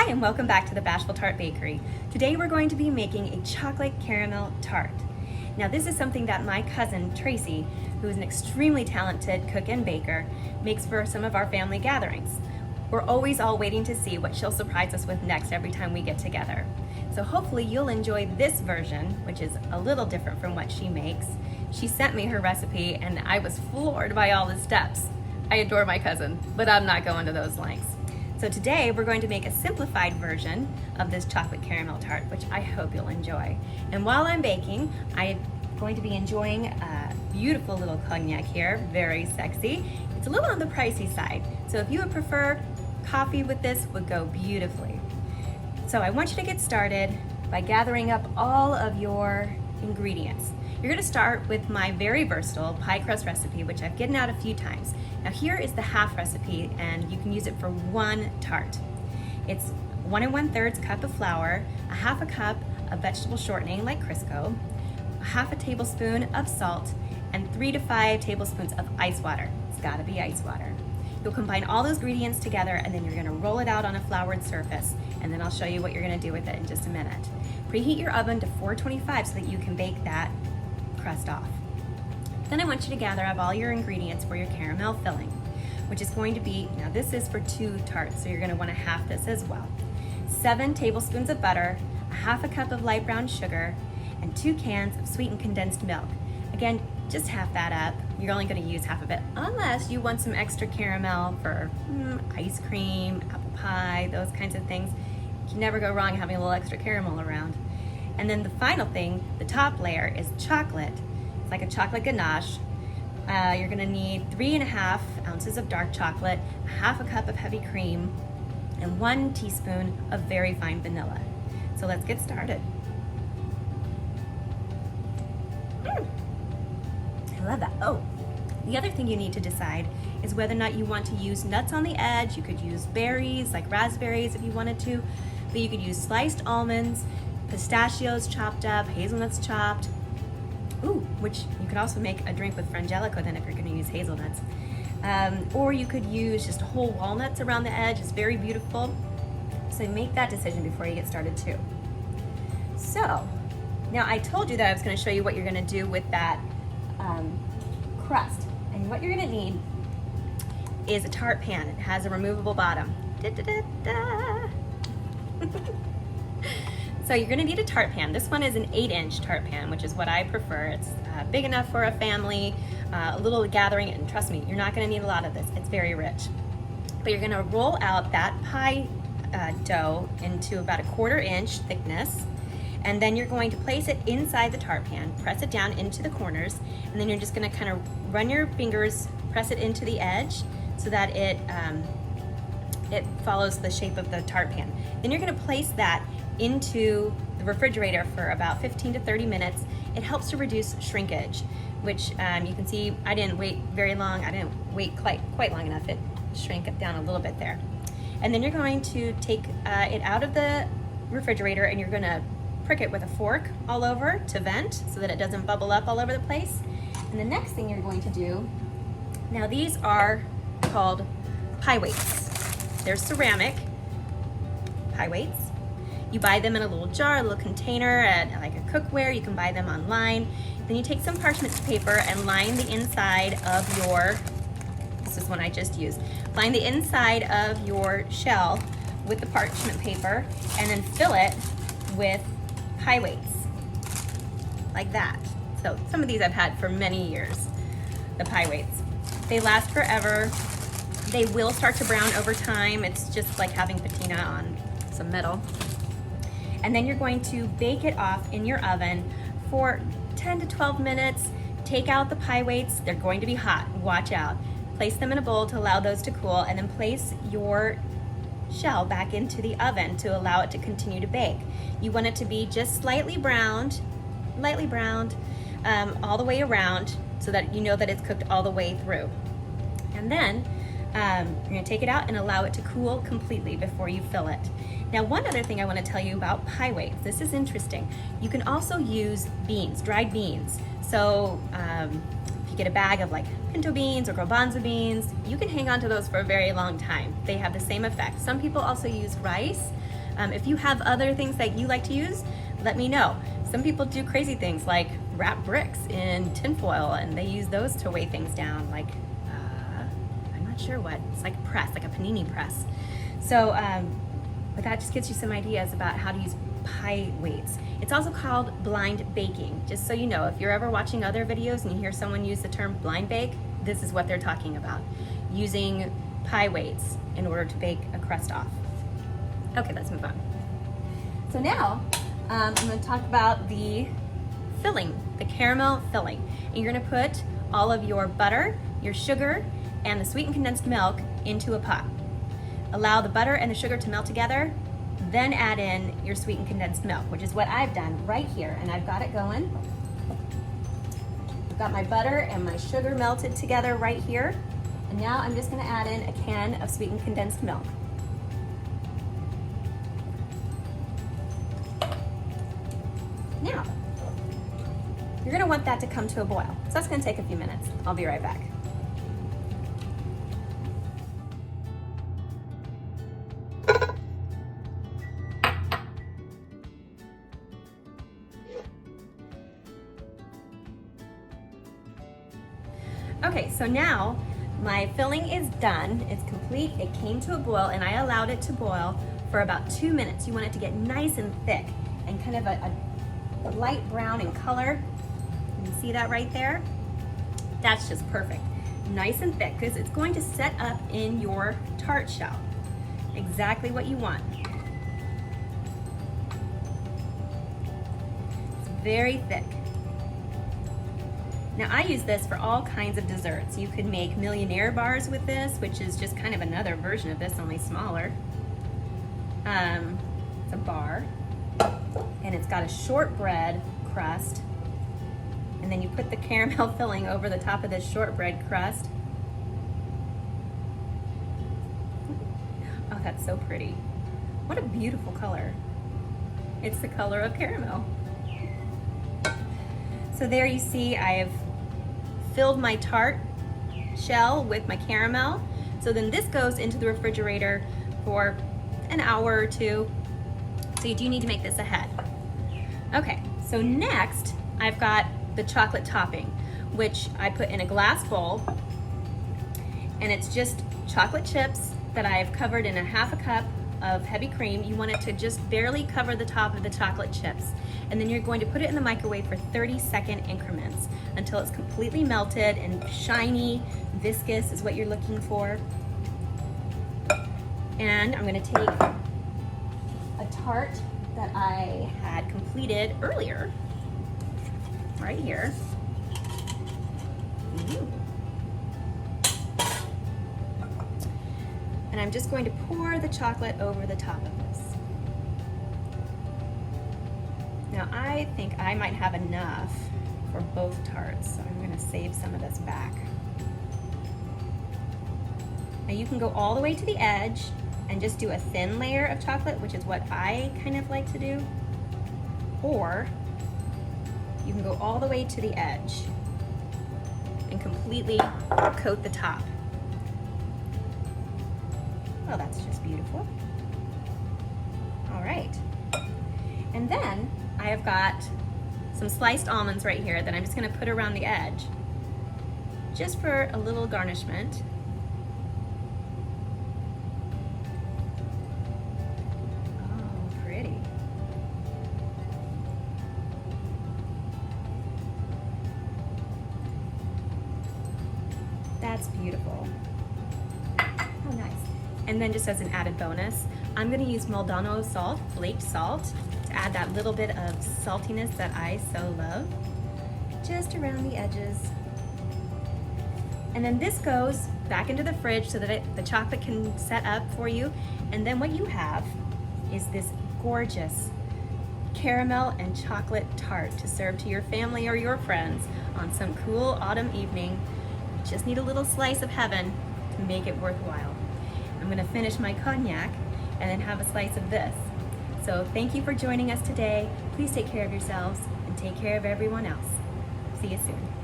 and welcome back to the Bashful Tart Bakery. Today we're going to be making a chocolate caramel tart. Now this is something that my cousin Tracy, who is an extremely talented cook and baker, makes for some of our family gatherings. We're always all waiting to see what she'll surprise us with next every time we get together. So hopefully you'll enjoy this version, which is a little different from what she makes. She sent me her recipe and I was floored by all the steps. I adore my cousin, but I'm not going to those lengths. So today we're going to make a simplified version of this chocolate caramel tart, which I hope you'll enjoy. And while I'm baking, I'm going to be enjoying a beautiful little cognac here, very sexy. It's a little on the pricey side, so if you would prefer coffee with this, would go beautifully. So I want you to get started by gathering up all of your ingredients. You're gonna start with my very versatile pie crust recipe, which I've given out a few times. Now here is the half recipe, and you can use it for one tart. It's 1 1/3 cup of flour, a half a cup of vegetable shortening like Crisco, a half a tablespoon of salt, and 3 to 5 tablespoons of ice water. It's gotta be ice water. You'll combine all those ingredients together and then you're gonna roll it out on a floured surface, and then I'll show you what you're gonna do with it in just a minute. Preheat your oven to 425 so that you can bake that crust off. Then I want you to gather up all your ingredients for your caramel filling, which is going to be, now this is for 2 tarts, so you're gonna wanna half this as well. 7 tablespoons of butter, a half a cup of light brown sugar, and 2 cans of sweetened condensed milk. Again, just half that up. You're only gonna use half of it, unless you want some extra caramel for ice cream, apple pie, those kinds of things. You can never go wrong having a little extra caramel around. And then the final thing, the top layer, is chocolate. It's like a chocolate ganache. You're gonna need 3.5 ounces of dark chocolate, a half a cup of heavy cream, and 1 teaspoon of very fine vanilla. So let's get started. I love that. Oh, the other thing you need to decide is whether or not you want to use nuts on the edge. You could use berries, like raspberries if you wanted to, but you could use sliced almonds, pistachios chopped up, hazelnuts chopped. Ooh, which you could also make a drink with frangelico then if you're gonna use hazelnuts. Or you could use just whole walnuts around the edge. It's very beautiful. So make that decision before you get started too. So, now I told you that I was gonna show you what you're gonna do with that crust. And what you're gonna need is a tart pan. It has a removable bottom. Da, da, da, da. So you're gonna need a tart pan. This one is an 8-inch tart pan, which is what I prefer. It's big enough for a family, a little gathering, and trust me, you're not gonna need a lot of this. It's very rich. But you're gonna roll out that pie dough into about a 1/4 inch thickness, and then you're going to place it inside the tart pan, press it down into the corners, and then you're just gonna kind of run your fingers, press it into the edge so that it follows the shape of the tart pan. Then you're gonna place that into the refrigerator for about 15 to 30 minutes. It helps to reduce shrinkage, which you can see I didn't wait very long. I didn't wait quite long enough. It shrank it down a little bit there. And then you're going to take it out of the refrigerator and you're gonna prick it with a fork all over to vent so that it doesn't bubble up all over the place. And the next thing you're going to do, now these are called pie weights. They're ceramic pie weights. You buy them in a little jar, a little container at like a cookware. You can buy them online. Then you take some parchment paper and line the inside of your, this is one I just used, line the inside of your shell with the parchment paper and then fill it with pie weights, like that. So some of these I've had for many years, the pie weights. They last forever. They will start to brown over time. It's just like having patina on some metal. And then you're going to bake it off in your oven for 10 to 12 minutes. Take out the pie weights. They're going to be hot, watch out. Place them in a bowl to allow those to cool, and then place your shell back into the oven to allow it to continue to bake. You want it to be just lightly browned, all the way around so that you know that it's cooked all the way through. And then you're gonna take it out and allow it to cool completely before you fill it. Now, one other thing I want to tell you about pie weights. This is interesting. You can also use beans, dried beans. So if you get a bag of like pinto beans or garbanzo beans, you can hang on to those for a very long time. They have the same effect. Some people also use rice. If you have other things that you like to use, let me know. Some people do crazy things like wrap bricks in tinfoil, and they use those to weigh things down, like, I'm not sure what. It's like a press, like a panini press. So, but that just gives you some ideas about how to use pie weights. It's also called blind baking. Just so you know, if you're ever watching other videos and you hear someone use the term blind bake, this is what they're talking about. Using pie weights in order to bake a crust off. Okay, let's move on. So now, I'm gonna talk about the filling, the caramel filling. And you're gonna put all of your butter, your sugar, and the sweetened condensed milk into a pot. Allow the butter and the sugar to melt together, then add in your sweetened condensed milk, which is what I've done right here, and I've got it going. I've got my butter and my sugar melted together right here, and now I'm just gonna add in a can of sweetened condensed milk. Now, you're gonna want that to come to a boil, so that's gonna take a few minutes. I'll be right back. Okay, so now my filling is done. It's complete. It came to a boil, and I allowed it to boil for about 2 minutes. You want it to get nice and thick and kind of a light brown in color. You can see that right there? That's just perfect. Nice and thick, because it's going to set up in your tart shell. Exactly what you want. It's very thick. Now I use this for all kinds of desserts. You could make millionaire bars with this, which is just kind of another version of this, only smaller. It's a bar, and it's got a shortbread crust, and then you put the caramel filling over the top of this shortbread crust. Oh, that's so pretty. What a beautiful color. It's the color of caramel. So there you see I've filled my tart shell with my caramel. So then this goes into the refrigerator for an hour or two. So you do need to make this ahead. Okay, so next I've got the chocolate topping, which I put in a glass bowl, and it's just chocolate chips that I've covered in a half a cup of heavy cream. You want it to just barely cover the top of the chocolate chips. And then you're going to put it in the microwave for 30-second increments until it's completely melted and shiny, viscous is what you're looking for. And I'm gonna take a tart that I had completed earlier, right here. And I'm just going to pour the chocolate over the top of this. Now I think I might have enough for both tarts, so I'm gonna save some of this back. Now you can go all the way to the edge and just do a thin layer of chocolate, which is what I kind of like to do. Or you can go all the way to the edge and completely coat the top. Well, that's just beautiful. All right. And then I have got some sliced almonds right here that I'm just gonna put around the edge, just for a little garnishment. Oh, pretty. That's beautiful. Oh, nice. And then just as an added bonus, I'm gonna use Maldano salt, flaked salt, to add that little bit of saltiness that I so love, just around the edges. And then this goes back into the fridge so that the chocolate can set up for you. And then what you have is this gorgeous caramel and chocolate tart to serve to your family or your friends on some cool autumn evening. You just need a little slice of heaven to make it worthwhile. I'm gonna finish my cognac and then have a slice of this. So thank you for joining us today. Please take care of yourselves and take care of everyone else. See you soon.